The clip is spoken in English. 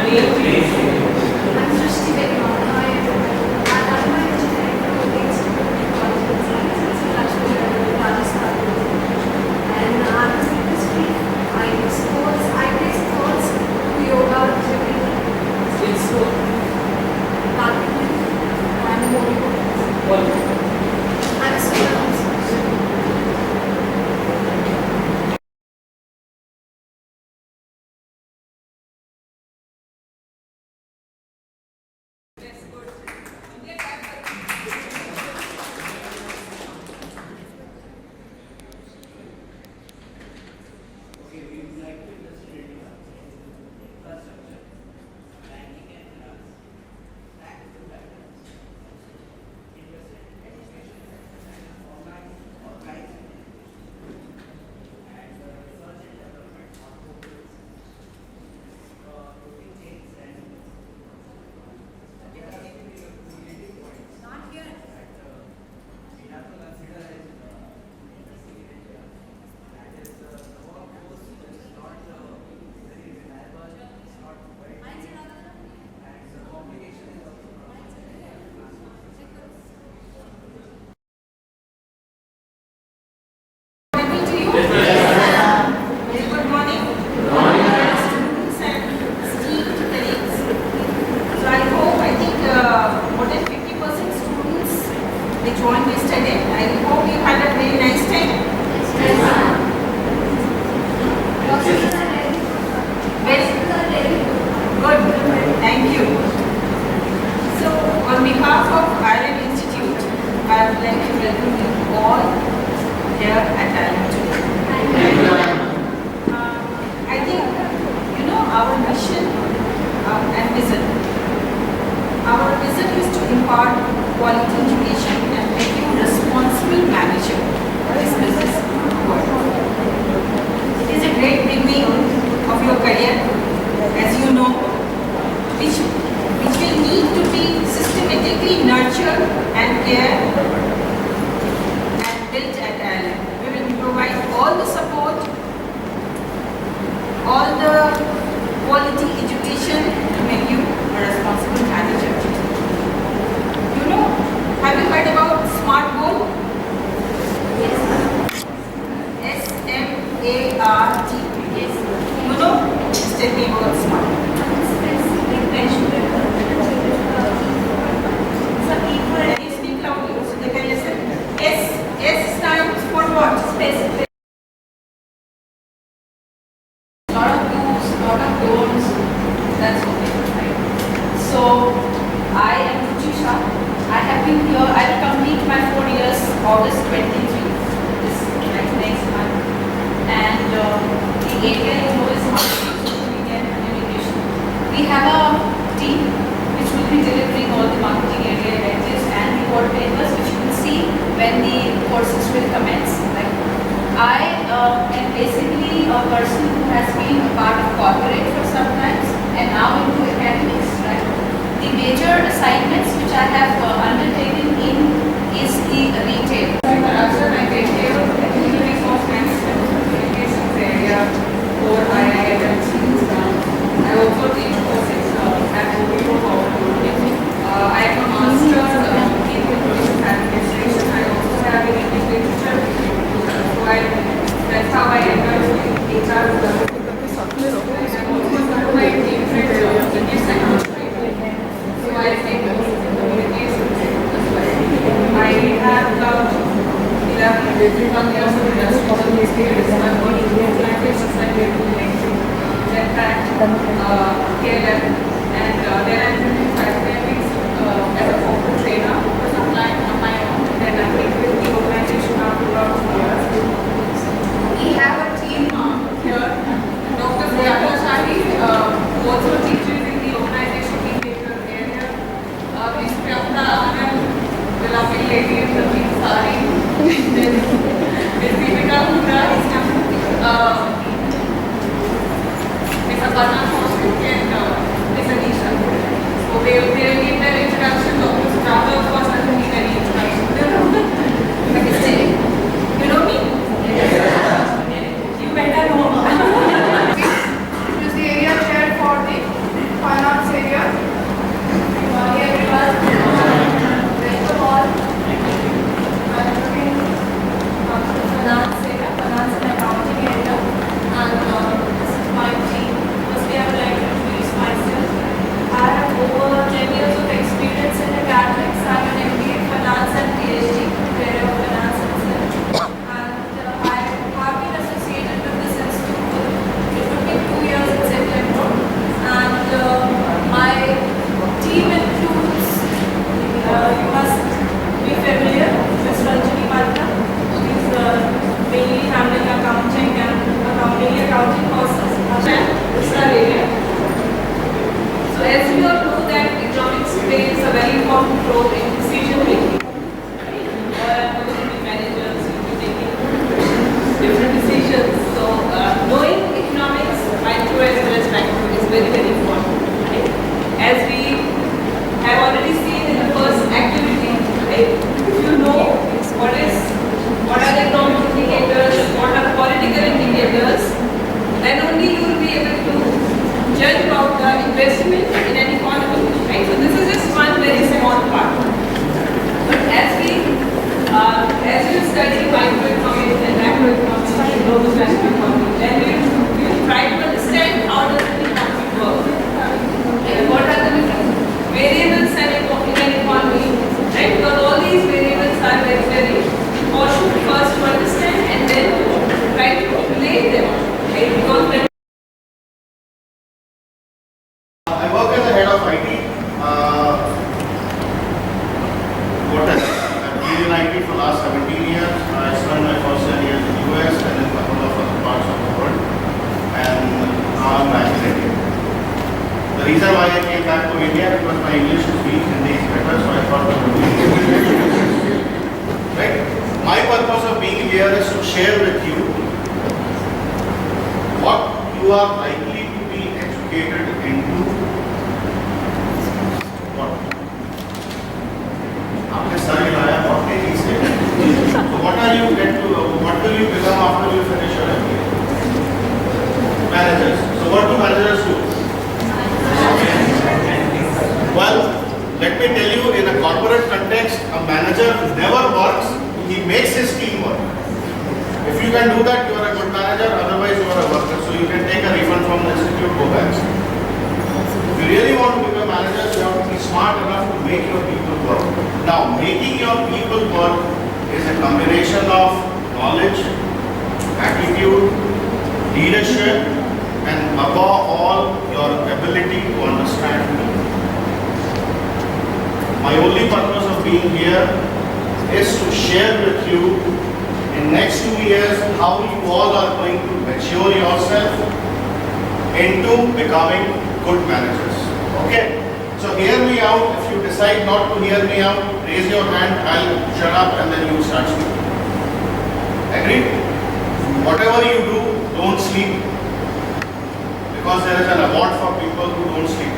I'm Srishti Vedman. I done my engineering from the Institute of Technology and Sciences in Kashmir, Rajasthan. And I'm a fitness freak. I do sports. I play sports, do yoga, gym, badminton, and volleyball. I'm a swimmer also. Joined yesterday. I hope you had a very nice time. Very good. Thank you. So, on behalf of Ireland Institute, I would like to welcome you all here at Ireland today. I think you know our mission and vision. Our vision is to impart quality education and make you responsible manager of this business world. It is a great beginning of your career, as you know, which will need to be systematically nurtured and cared and built at Ireland. We will provide all the support, all the quality education to make you a responsible manager. You know, have you heard about SMART goal? Yes. SMART. Yes. You know? Just tell me about SMART. Specific, measurable, can you speak loudly so they can listen? S stands for what? Specific. Lot of do's, lot of don'ts. That's okay. Right? So, I am Ruchika. I have been here, I will complete my 4 years August 23, this next month. And the area you know is marketing, social media and communication. We have a team which will be delivering all the marketing area lectures and the board papers which you will see when the courses will commence. Right? I am basically a person who has been a part of corporate for some time and now into academics. Right? The major assignments which I have undertaken in is the retail. I take care of the human resource management communications area for IIMC. I also teach courses at Google for I am a master in information administration. I also have an English literature. So that's how I entered HR. I'm also certified in English secretary. So I take communications as well. I have about 11 years of industrial experience. I've worked in organizations like Jetpack, KLM, and then I'm doing 5 weeks as a corporate trainer for some time on my own. Then I've been with the organization now for about 2 years. We have a team here, Dr. Ziyada Shari, who also teaches in the organization area. Miss Priyanka Anand, the lovely lady in the pink sari. Then Miss Deepika Hooda, Miss Aparna Kaushik and Miss Anisha. So they'll need their introduction. Dr. Sujata, of course, doesn't need any introduction. But still, you know me? You better know. Is the area chair for the want to grow in decision making. Right? You all are going to be managers, you will be taking different decisions. So knowing economics, micro as well as macro, is very, very important. Right? As we have already seen in the first activity, right? If you know what are the economic indicators, what are political indicators, then only you will be able to judge about the investment in an economy. Right? So this is just one very small part. But as you study microeconomics and macroeconomics and global macroeconomics, then you try to understand how does the economy work. And what are the different variables in an economy, right? Because all these variables are very, very important first to understand and then try to relate them, right? Because when I work as a head of IT. I've been in IT for the last 17 years. I spent my first 10 years in the US and then a couple of other parts of the world. And now I'm back in India. The reason why I came back to India because my English is weak, Hindi is better, so I thought I would do it. Right? My purpose of being here is to share with you what you are likely to be educated into. What? आपने sir हिलाया बहुत तेजी से. So what will you become after you finish your MBA? Managers. So what do managers do? Well, let me tell you, in a corporate context, a manager never works, he makes his team work. If you can do that, you are a good manager, otherwise you are a worker. So you can take a refund from the institute, go back. If you really want to become managers, you have to be smart enough to make your people work. Now, making your people work is a combination of knowledge, attitude, leadership, and above all, your ability to understand people. My only purpose of being here is to share with you in next 2 years how you all are going to mature yourself into becoming good managers. Okay? So hear me out. If you decide not to hear me out, raise your hand, I'll shut up and then you start speaking. Agreed? Whatever you do, don't sleep. Because there is an award for people who don't sleep.